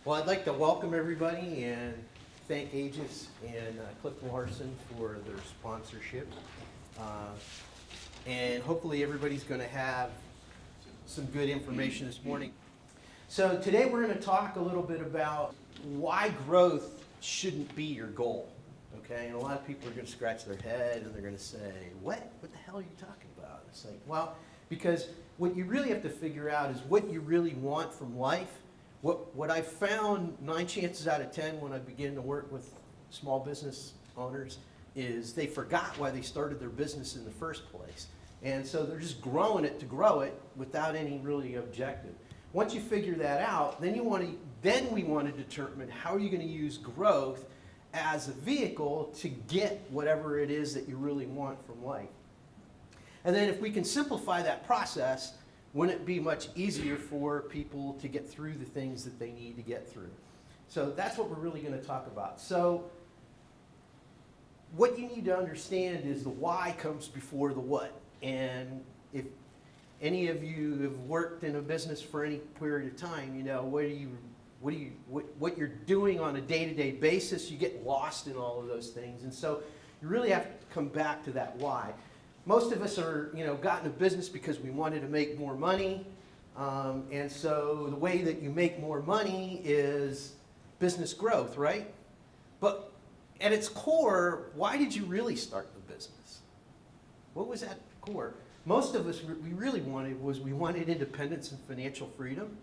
Well, I'd like to welcome everybody and thank Aegis and Cliff Larson for their sponsorship. And hopefully everybody's going to have some good information this morning. So today we're going to talk a little bit about why growth shouldn't be your goal. Okay, and a lot of people are going to scratch their head and they're going to say, what the hell are you talking about? It's like, well, because what you really have to figure out is what you really want from life. What I found 9 chances out of 10 when I begin to work with small business owners is they forgot why they started their business in the first place. And so they're just growing it to grow it without any really objective. Once you figure that out, then we want to determine how are you going to use growth as a vehicle to get whatever it is that you really want from life. And then if we can simplify that process, wouldn't it be much easier for people to get through the things that they need to get through? So that's what we're really going to talk about. So what you need to understand is the why comes before the what. And if any of you have worked in a business for any period of time, you know what you're doing on a day-to-day basis, you get lost in all of those things. And so you really have to come back to that why. Most of us are, got in a business because we wanted to make more money. And so the way that you make more money is business growth, right? But at its core, why did you really start the business? What was at the core? Most of us, we wanted independence and financial freedom.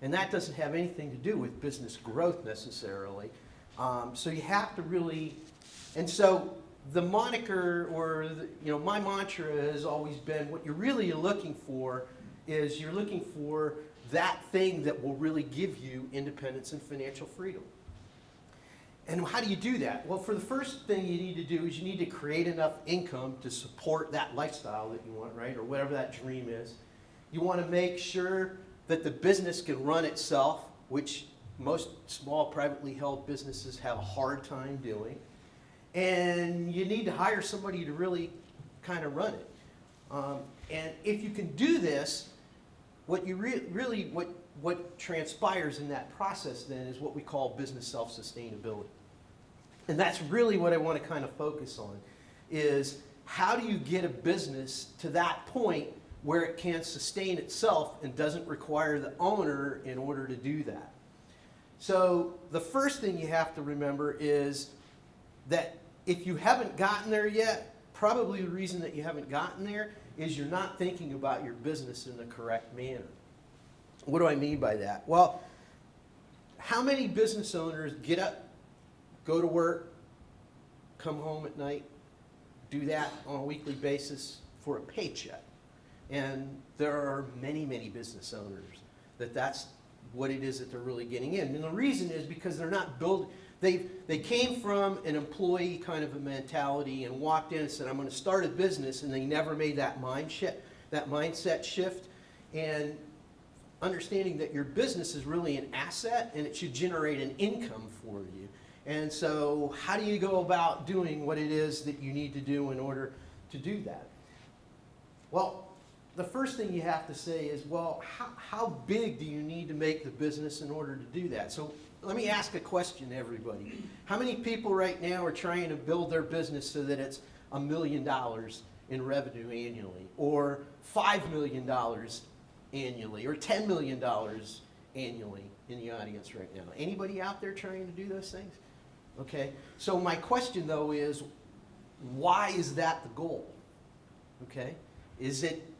And that doesn't have anything to do with business growth necessarily. So you have to really, and so the moniker or my mantra has always been what you're really looking for is you're looking for that thing that will really give you independence and financial freedom. And how do you do that? Well, for the first thing you need to do is you need to create enough income to support that lifestyle that you want, right? Or whatever that dream is. You want to make sure that the business can run itself, which most small privately held businesses have a hard time doing. And you need to hire somebody to really kind of run it. And if you can do this, what you what transpires in that process then is what we call business self-sustainability. And that's really what I want to kind of focus on is how do you get a business to that point where it can sustain itself and doesn't require the owner in order to do that. So the first thing you have to remember is that if you haven't gotten there yet, probably the reason that you haven't gotten there is you're not thinking about your business in the correct manner. What do I mean by that? Well, how many business owners get up, go to work, come home at night, do that on a weekly basis for a paycheck? And there are many, many business owners that's what it is that they're really getting in. And the reason is because they're not building. They came from an employee kind of a mentality and walked in and said, I'm going to start a business, and they never made that mindset shift. And understanding that your business is really an asset and it should generate an income for you. And so how do you go about doing what it is that you need to do in order to do that? Well, the first thing you have to say is, well, how big do you need to make the business in order to do that? So let me ask a question to everybody. How many people right now are trying to build their business so that it's $1 million in revenue annually, or $5 million annually, or $10 million annually in the audience right now? Anybody out there trying to do those things? Okay, so my question though is, why is that the goal? Okay, is it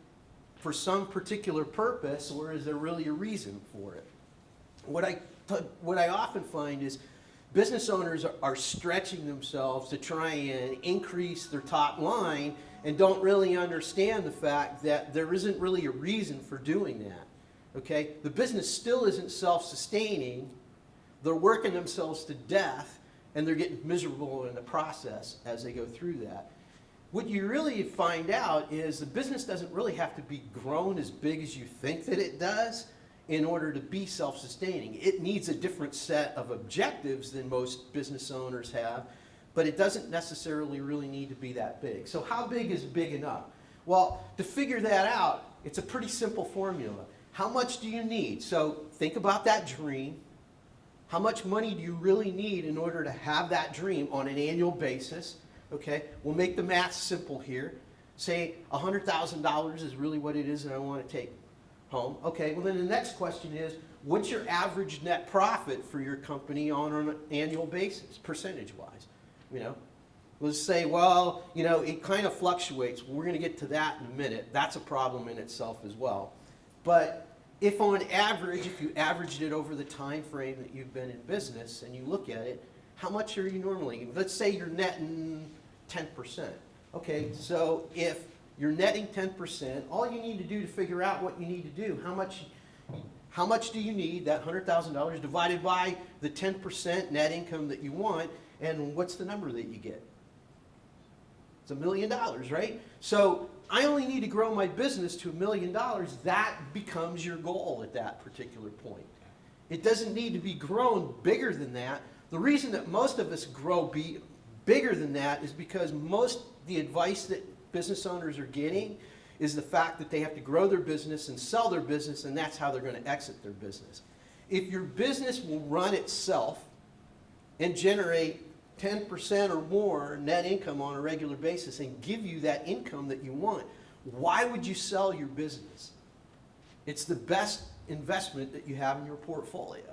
for some particular purpose, or is there really a reason for it? What I often find is business owners are stretching themselves to try and increase their top line and don't really understand the fact that there isn't really a reason for doing that. Okay? The business still isn't self-sustaining. They're working themselves to death, and they're getting miserable in the process as they go through that. What you really find out is the business doesn't really have to be grown as big as you think that it does in order to be self-sustaining. It needs a different set of objectives than most business owners have, but it doesn't necessarily really need to be that big. So how big is big enough? Well, to figure that out, it's a pretty simple formula. How much do you need? So think about that dream. How much money do you really need in order to have that dream on an annual basis? Okay, we'll make the math simple here. Say $100,000 is really what it is that I want to take home. Okay, well then the next question is, what's your average net profit for your company on an annual basis, percentage-wise? You know, let's say, well, you know, it kind of fluctuates. We're going to get to that in a minute. That's a problem in itself as well. But if on average, if you averaged it over the time frame that you've been in business and you look at it, how much are you normally? Let's say you're netting 10%. Okay, so if you're netting 10%, all you need to do to figure out what you need to do, how much do you need, that $100,000 divided by the 10% net income that you want, and what's the number that you get? It's $1 million, right? So I only need to grow my business to $1 million. That becomes your goal at that particular point. It doesn't need to be grown bigger than that. The reason that most of us grow bigger than that is because most the advice that business owners are getting is the fact that they have to grow their business and sell their business, and that's how they're going to exit their business. If your business will run itself and generate 10% or more net income on a regular basis and give you that income that you want, why would you sell your business? It's the best investment that you have in your portfolio.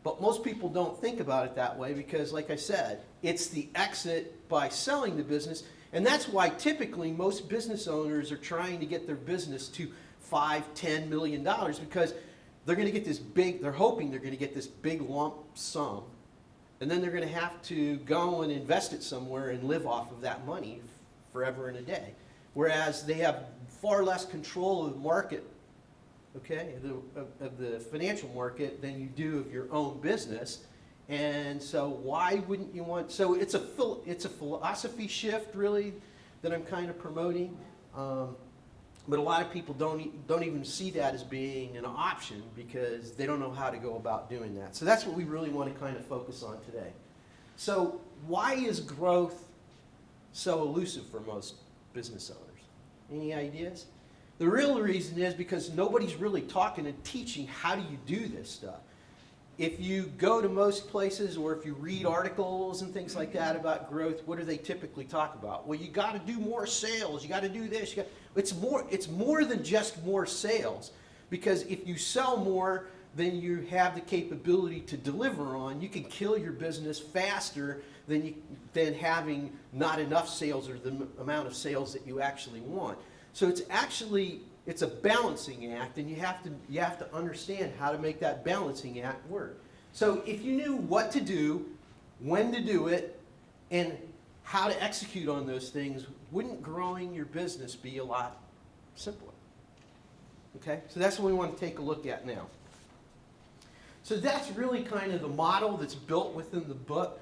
But most people don't think about it that way because, like I said, it's the exit by selling the business. And that's why typically most business owners are trying to get their business to $5, $10 million because they're going to get this big, they're hoping they're going to get this big lump sum. And then they're going to have to go and invest it somewhere and live off of that money forever and a day. Whereas they have far less control of the market, okay, of the financial market than you do of your own business. And so why wouldn't you want, so it's a philosophy shift really that I'm kind of promoting. But a lot of people don't even see that as being an option because they don't know how to go about doing that. So that's what we really want to kind of focus on today. So why is growth so elusive for most business owners? Any ideas? The real reason is because nobody's really talking and teaching how do you do this stuff. If you go to most places or if you read articles and things like that about growth, what do they typically talk about? Well, you got to do more sales. You got to do this. It's more than just more sales, because if you sell more than you have the capability to deliver on, you can kill your business faster than having not enough sales or the amount of sales that you actually want. So it's a balancing act, and you have to understand how to make that balancing act work. So if you knew what to do, when to do it, and how to execute on those things, wouldn't growing your business be a lot simpler? Okay, so that's what we want to take a look at now. So that's really kind of the model that's built within the book.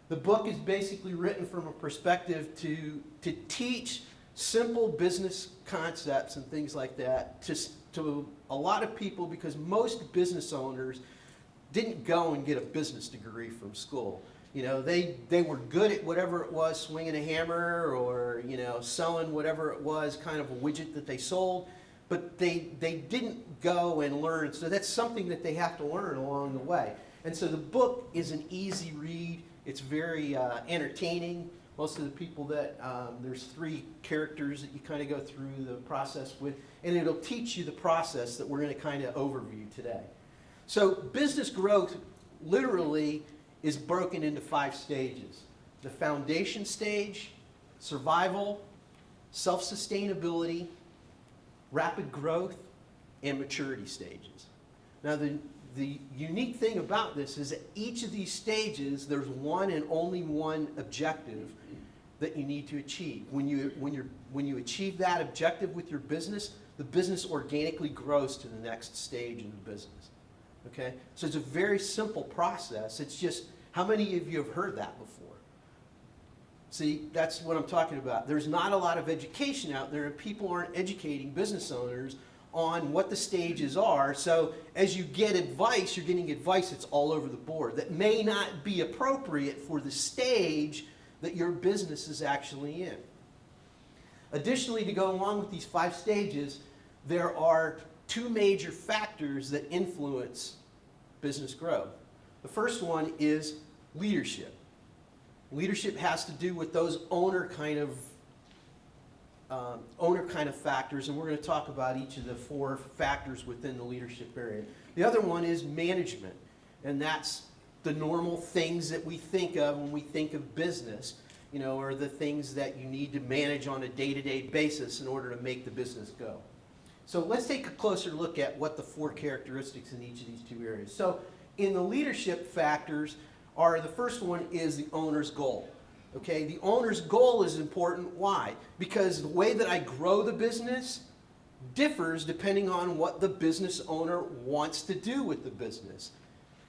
The book is basically written from a perspective to teach simple business concepts and things like that to a lot of people, because most business owners didn't go and get a business degree from school. You know, they were good at whatever it was, swinging a hammer or, you know, selling whatever it was, kind of a widget that they sold, but they didn't go and learn. So that's something that they have to learn along the way. And so the book is an easy read. It's very entertaining. Most of the people that, there's 3 characters that you kind of go through the process with, and it'll teach you the process that we're going to kind of overview today. So business growth literally is broken into 5 stages. The foundation stage, survival, self-sustainability, rapid growth, and maturity stages. Now the unique thing about this is that each of these stages, there's one and only one objective that you need to achieve. When you achieve that objective with your business, the business organically grows to the next stage in the business. Okay? So it's a very simple process. It's just, how many of you have heard that before? See, that's what I'm talking about. There's not a lot of education out there, and people aren't educating business owners on what the stages are. So as you get advice, you're getting advice that's all over the board that may not be appropriate for the stage that your business is actually in. Additionally, to go along with these 5 stages, there are 2 major factors that influence business growth. The first one is leadership. Leadership has to do with those owner kind of factors, and we're going to talk about each of the 4 factors within the leadership area. The other one is management, and that's the normal things that we think of when we think of business, or the things that you need to manage on a day-to-day basis in order to make the business go. So let's take a closer look at what the 4 characteristics in each of these 2 areas. So in the leadership factors, the first one is the owner's goal. Okay, the owner's goal is important. Why? Because the way that I grow the business differs depending on what the business owner wants to do with the business.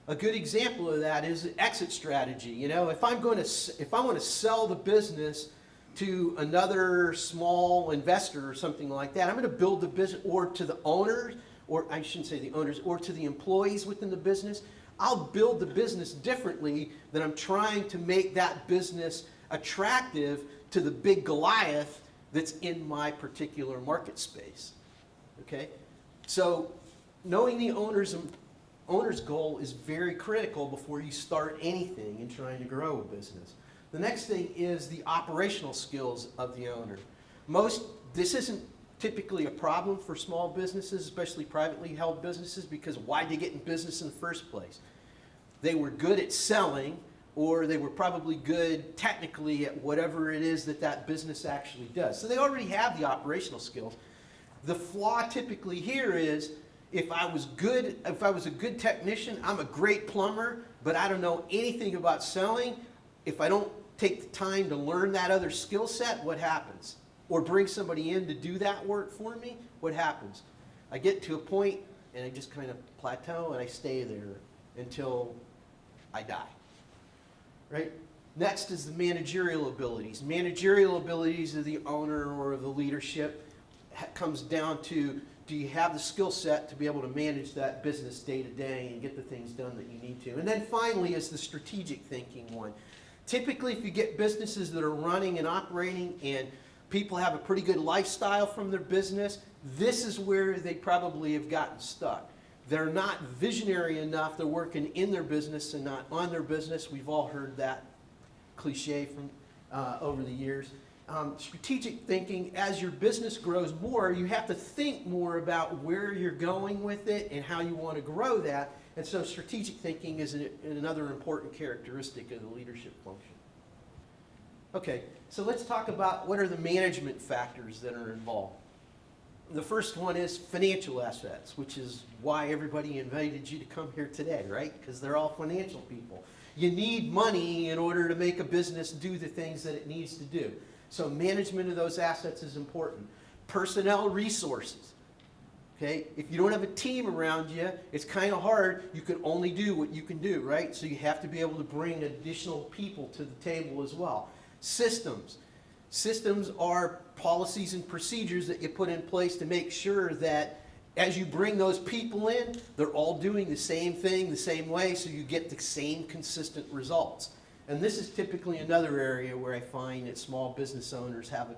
A good example of that is the exit strategy. If I want to sell the business to another small investor or something like that, I'm going to build the business, or to the owners, or I shouldn't say the owners, or to the employees within the business. I'll build the business differently than I'm trying to make that business attractive to the big Goliath that's in my particular market space. Okay? So knowing the owner's goal is very critical before you start anything in trying to grow a business. The next thing is the operational skills of the owner. This isn't typically a problem for small businesses, especially privately held businesses, because why'd they get in business in the first place? They were good at selling, or they were probably good technically at whatever it is that business actually does. So they already have the operational skills. The flaw typically here is, if I was a good technician, I'm a great plumber, but I don't know anything about selling. If I don't take the time to learn that other skill set, what happens? Or bring somebody in to do that work for me, what happens? I get to a point and I just kind of plateau and I stay there until I die. Right? Next is the managerial abilities. Managerial abilities of the owner or of the leadership comes down to, do you have the skill set to be able to manage that business day to day and get the things done that you need to? And then finally is the strategic thinking one. Typically, if you get businesses that are running and operating and people have a pretty good lifestyle from their business, this is where they probably have gotten stuck. They're not visionary enough. They're working in their business and not on their business. We've all heard that cliche from over the years. Strategic thinking, as your business grows more, you have to think more about where you're going with it and how you want to grow that. And so strategic thinking is another important characteristic of the leadership function. Okay, so let's talk about what are the management factors that are involved. The first one is financial assets, which is why everybody invited you to come here today, right? Because they're all financial people. You need money in order to make a business do the things that it needs to do. So management of those assets is important. Personnel resources. Okay? If you don't have a team around you, it's kind of hard. You can only do what you can do, right? So you have to be able to bring additional people to the table as well. Systems. Systems are policies and procedures that you put in place to make sure that as you bring those people in, they're all doing the same thing the same way, so you get the same consistent results. And this is typically another area where I find that small business owners have a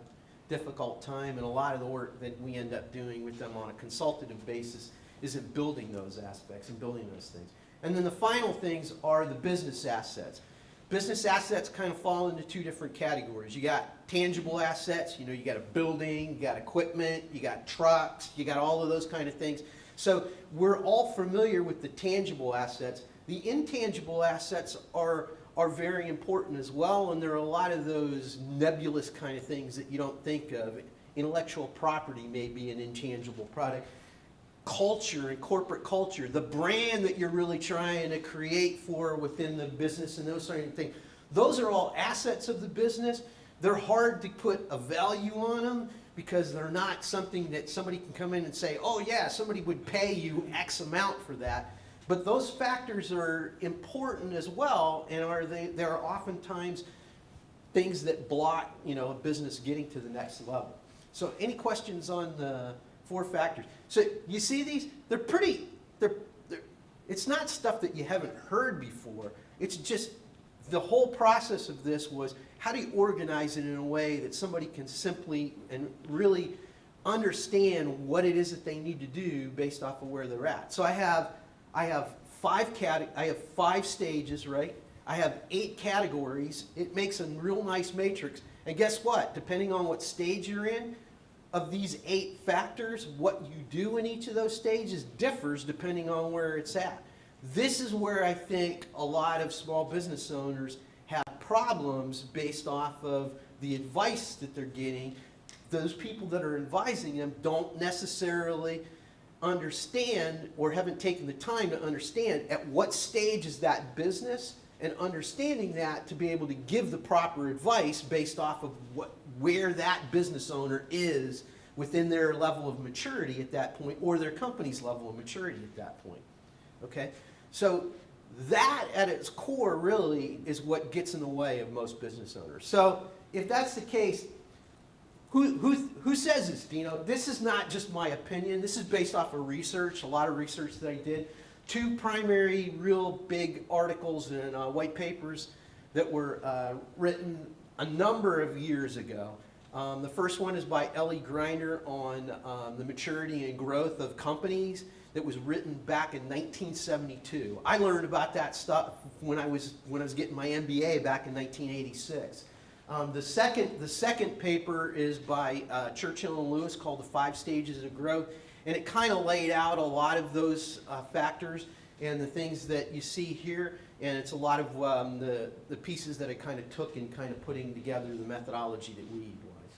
difficult time, and a lot of the work that we end up doing with them on a consultative basis is in building those aspects and building those things. And then the final things are the business assets. Business assets kind of fall into 2 different categories. You got tangible assets, you got a building, you got equipment, you got trucks, you got all of those kind of things. So we're all familiar with the tangible assets. The intangible assets are very important as well, and there are a lot of those nebulous kind of things that you don't think of. Intellectual property may be an intangible product. Culture and corporate culture, the brand that you're really trying to create for within the business and those sort of things. Those are all assets of the business. They're hard to put a value on them because they're not something that somebody can come in and say, oh yeah, somebody would pay you X amount for that. But those factors are important as well, and there are oftentimes things that block a business getting to the next level. So any questions on the 4 factors? So you see these? It's not stuff that you haven't heard before. It's just the whole process of this was, how do you organize it in a way that somebody can simply and really understand what it is that they need to do based off of where they're at. So I have I have 5 stages, right? I have 8 categories. It makes a real nice matrix. And guess what? Depending on what stage you're in, of these 8 factors, what you do in each of those stages differs depending on where it's at. This is where I think a lot of small business owners have problems based off of the advice that they're getting. Those people that are advising them don't necessarily understand or haven't taken the time to understand at what stage is that business, and understanding that to be able to give the proper advice based off of where that business owner is within their level of maturity at that point, or their company's level of maturity at that point. Okay? So that at its core really is what gets in the way of most business owners. So if that's the case, who says this, Dino? This is not just my opinion. This is based off of research, a lot of research that I did. 2 primary real big articles and white papers that were written a number of years ago. The first one is by Ellie Grinder on the maturity and growth of companies. That was written back in 1972. I learned about that stuff when I was getting my MBA back in 1986. The second paper is by Churchill and Lewis called The 5 Stages of Growth, and it kind of laid out a lot of those factors and the things that you see here, and it's a lot of the pieces that I kind of took in kind of putting together the methodology that we utilize.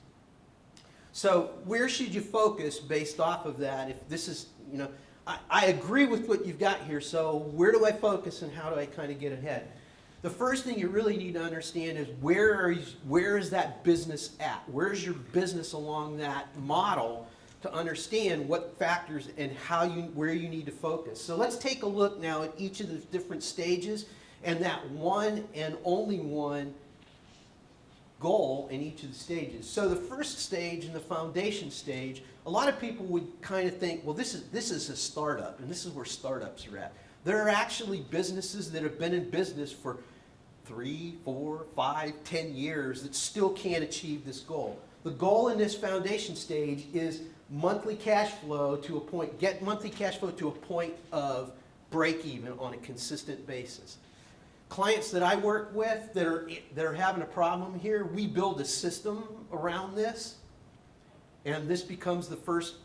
So where should you focus based off of that? If this is, I agree with what you've got here, so where do I focus and how do I kind of get ahead? The first thing you really need to understand is where is that business at? Where's your business along that model to understand what factors and where you need to focus. So let's take a look now at each of the different stages and that one and only one goal in each of the stages. So the first stage and the foundation stage, a lot of people would kind of think, well, this is a startup, and this is where startups are at. There are actually businesses that have been in business for 3, 4, 5, 10 years that still can't achieve this goal. The goal in this foundation stage is monthly cash flow to a point, get monthly cash flow to a point of break even on a consistent basis. Clients that I work with that are having a problem here, we build a system around this, and this becomes the first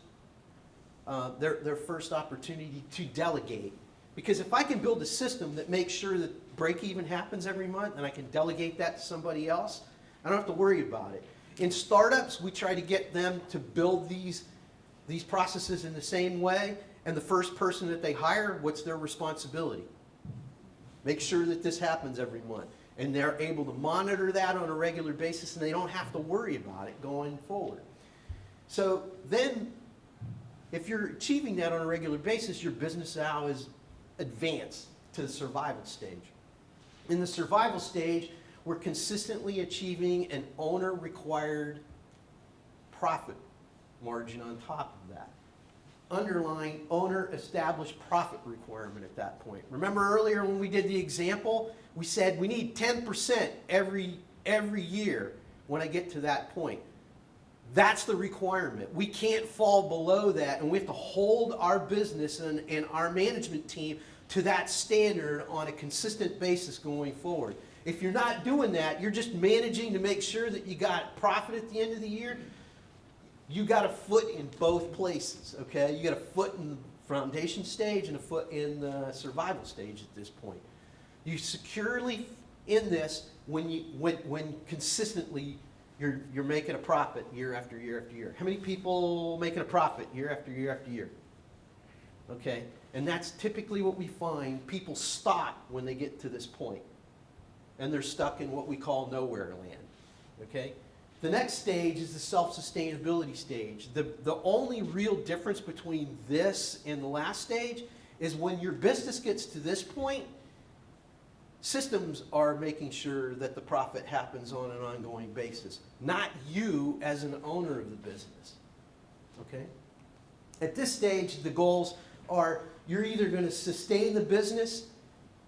their first opportunity to delegate. Because if I can build a system that makes sure that break even happens every month and I can delegate that to somebody else, I don't have to worry about it. In startups, we try to get them to build these processes in the same way, and the first person that they hire, what's their responsibility? Make sure that this happens every month. And they're able to monitor that on a regular basis, and they don't have to worry about it going forward. So then, if you're achieving that on a regular basis, your business now is advanced to the survival stage. In the survival stage, we're consistently achieving an owner-required profit margin on top of that. Underlying owner-established profit requirement at that point. Remember earlier when we did the example, we said we need 10% every year when I get to that point. That's the requirement. We can't fall below that, and we have to hold our business and our management team to that standard on a consistent basis going forward. If you're not doing that, you're just managing to make sure that you got profit at the end of the year, you got a foot in both places, okay? You got a foot in the foundation stage and a foot in the survival stage at this point. You securely in this when consistently you're making a profit year after year after year. How many people making a profit year after year after year? Okay, and that's typically what we find. People stop when they get to this point, and they're stuck in what we call nowhere land, okay? The next stage is the self-sustainability stage. The only real difference between this and the last stage is when your business gets to this point, systems are making sure that the profit happens on an ongoing basis, not you as an owner of the business, okay? At this stage, the goals are you're either going to sustain the business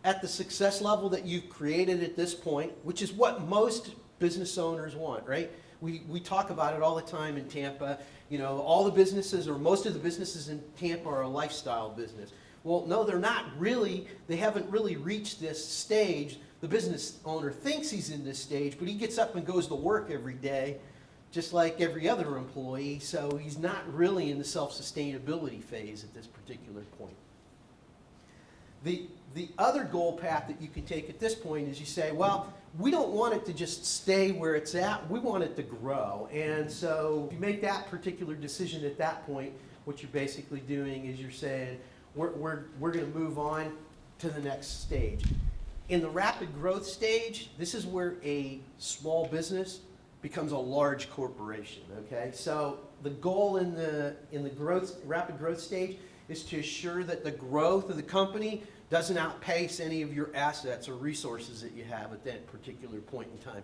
at the success level that you've created at this point, which is what most business owners want, right? We talk about it all the time in Tampa. You know, all the businesses or most of the businesses in Tampa are a lifestyle business. Well, no, they're not really. They haven't really reached this stage. The business owner thinks he's in this stage, but he gets up and goes to work every day, just like every other employee, so he's not really in the self-sustainability phase at this particular point. The other goal path that you can take at this point is you say, well, we don't want it to just stay where it's at, we want it to grow. And so if you make that particular decision at that point, what you're basically doing is you're saying, we're going to move on to the next stage. In the rapid growth stage, this is where a small business becomes a large corporation, okay? So the goal in the rapid growth stage is to assure that the growth of the company doesn't outpace any of your assets or resources that you have at that particular point in time.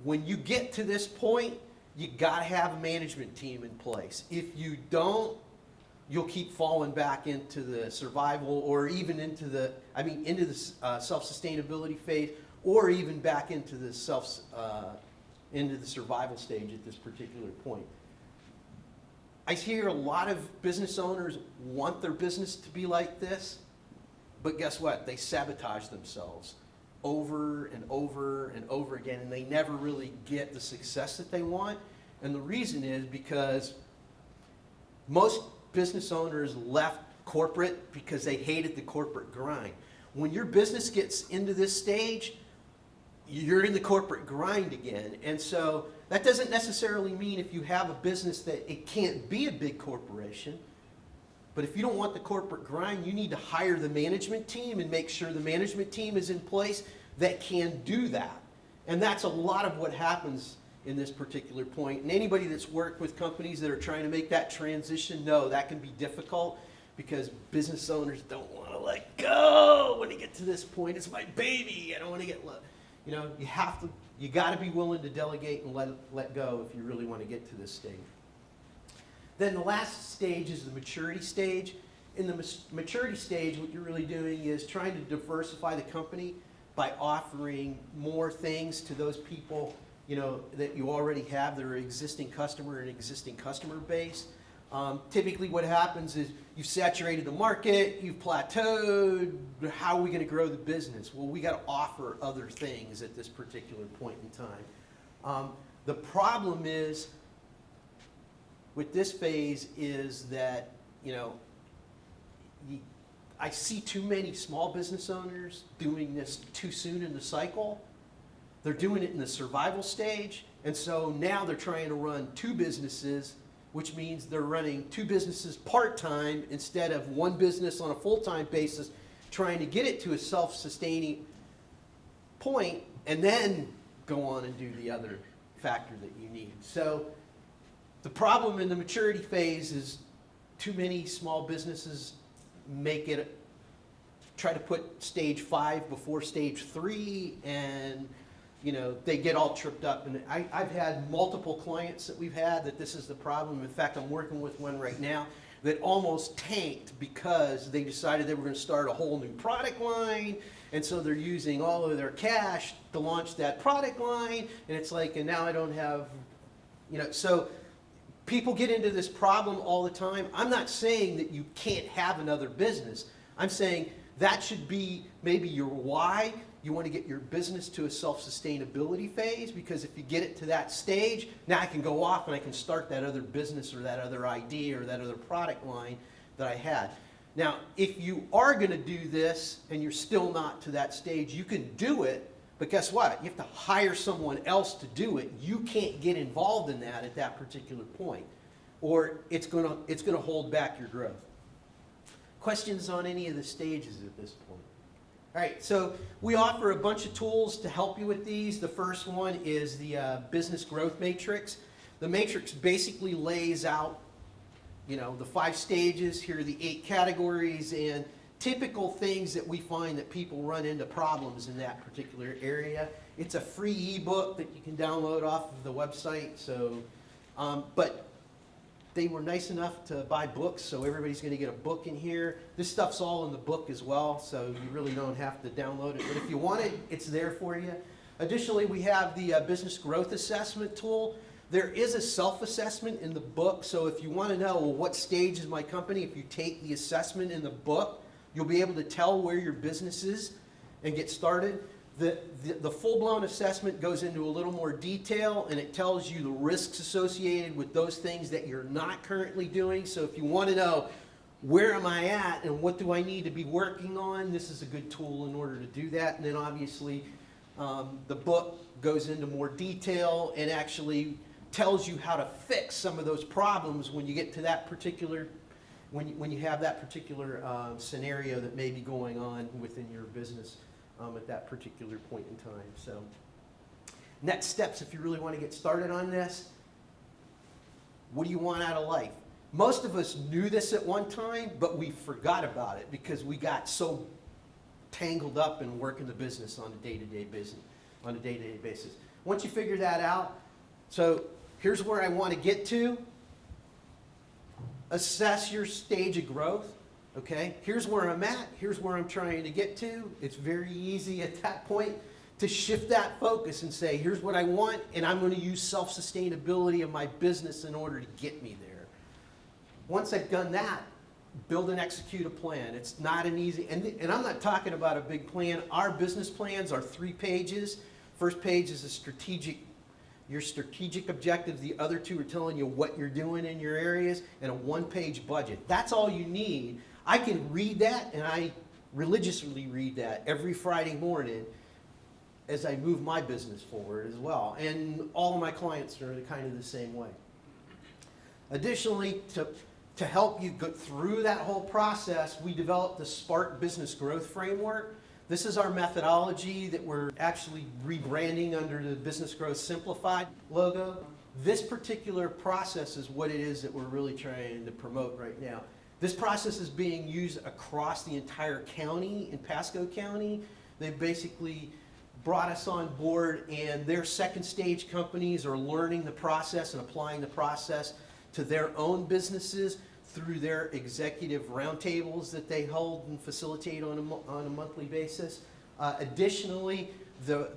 When you get to this point, you gotta have a management team in place. If you don't, you'll keep falling back into the survival or even into the self-sustainability phase, or even back into the survival stage at this particular point. I hear a lot of business owners want their business to be like this, but guess what? They sabotage themselves over and over and over again, and they never really get the success that they want. And the reason is because most business owners left corporate because they hated the corporate grind. When your business gets into this stage, you're in the corporate grind again. And so that doesn't necessarily mean if you have a business that it can't be a big corporation. But if you don't want the corporate grind, you need to hire the management team and make sure the management team is in place that can do that. And that's a lot of what happens in this particular point. And anybody that's worked with companies that are trying to make that transition, know that can be difficult because business owners don't want to let go when they get to this point. It's my baby. I don't want to get let. You know, you got to be willing to delegate and let go if you really want to get to this stage. Then the last stage is the maturity stage. In the maturity stage, what you're really doing is trying to diversify the company by offering more things to those people, you know, that you already have, their existing customer and existing customer base. Typically what happens is you've saturated the market, you've plateaued, how are we going to grow the business? Well, we got to offer other things at this particular point in time. The problem is with this phase is that, you know, I see too many small business owners doing this too soon in the cycle. They're doing it in the survival stage, and so now they're trying to run two businesses, which means they're running two businesses part-time instead of one business on a full-time basis, trying to get it to a self-sustaining point and then go on and do the other factor that you need. So the problem in the maturity phase is too many small businesses try to put stage 5 before stage 3, and you know, they get all tripped up. And I've had multiple clients that we've had that this is the problem. In fact, I'm working with one right now that almost tanked because they decided they were going to start a whole new product line, and so they're using all of their cash to launch that product line, and it's like, and now I don't have, you know, so people get into this problem all the time. I'm not saying that you can't have another business. I'm saying that should be maybe your why. You want to get your business to a self-sustainability phase, because if you get it to that stage, now I can go off and I can start that other business or that other idea or that other product line that I had. Now, if you are going to do this and you're still not to that stage, you can do it, but guess what? You have to hire someone else to do it. You can't get involved in that at that particular point, or it's going to hold back your growth. Questions on any of the stages at this point? All right, so we offer a bunch of tools to help you with these. The first one is the business growth matrix. The matrix basically lays out, you know, the 5 stages. Here are the 8 categories and typical things that we find that people run into problems in that particular area. It's a free ebook that you can download off of the website. So, but they were nice enough to buy books, so everybody's going to get a book in here. This stuff's all in the book as well, so you really don't have to download it. But if you want it, it's there for you. Additionally, we have the business growth assessment tool. There is a self-assessment in the book, so if you want to know, well, what stage is my company, if you take the assessment in the book, you'll be able to tell where your business is and get started. The full-blown assessment goes into a little more detail, and it tells you the risks associated with those things that you're not currently doing. So if you want to know, where am I at and what do I need to be working on, this is a good tool in order to do that. And then obviously, the book goes into more detail and actually tells you how to fix some of those problems when you get to that particular, when you have that particular scenario that may be going on within your business at that particular point in time. So next steps, if you really want to get started on this, what do you want out of life? Most of us knew this at one time, but we forgot about it because we got so tangled up in working the business on a day-to-day basis. Once you figure that out, so here's where I want to get to. Assess your stage of growth. Okay, here's where I'm at. Here's where I'm trying to get to. It's very easy at that point to shift that focus and say, here's what I want, and I'm going to use self-sustainability of my business in order to get me there. Once I've done that, build and execute a plan. It's not an easy, and I'm not talking about a big plan. Our business plans are 3 pages. First page is your strategic objectives. The other 2 are telling you what you're doing in your areas, and a 1-page budget. That's all you need. I can read that, and I religiously read that every Friday morning as I move my business forward as well. And all of my clients are kind of the same way. Additionally, to help you go through that whole process, we developed the SPARC Business Growth Framework. This is our methodology that we're actually rebranding under the Business Growth Simplified logo. This particular process is what it is that we're really trying to promote right now. This process is being used across the entire county in Pasco County. They've basically brought us on board, and their second stage companies are learning the process and applying the process to their own businesses through their executive roundtables that they hold and facilitate on a monthly basis. Additionally, the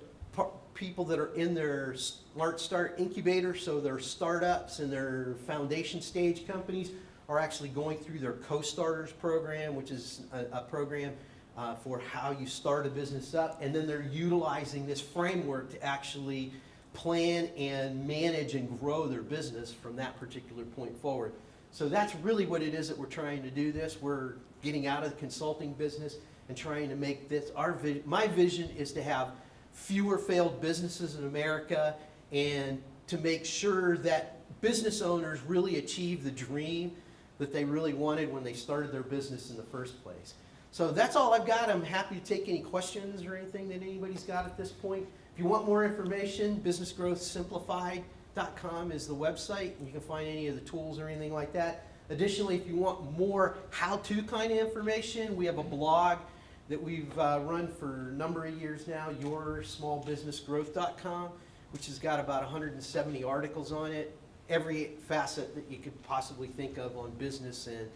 people that are in their Smart Start incubator, so their startups and their foundation stage companies, are actually going through their Co-Starters program, which is a program for how you start a business up. And then they're utilizing this framework to actually plan and manage and grow their business from that particular point forward. So that's really what it is that we're trying to do this. We're getting out of the consulting business and trying to make this my vision is to have fewer failed businesses in America, and to make sure that business owners really achieve the dream that they really wanted when they started their business in the first place. So that's all I've got. I'm happy to take any questions or anything that anybody's got at this point. If you want more information, businessgrowthsimplified.com is the website, and you can find any of the tools or anything like that. Additionally, if you want more how-to kind of information, we have a blog that we've run for a number of years now, yoursmallbusinessgrowth.com, which has got about 170 articles on it, every facet that you could possibly think of on business, and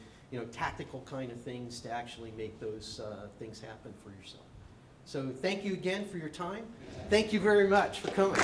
tactical kind of things to actually make those things happen for yourself. So thank you again for your time. Thank you very much for coming.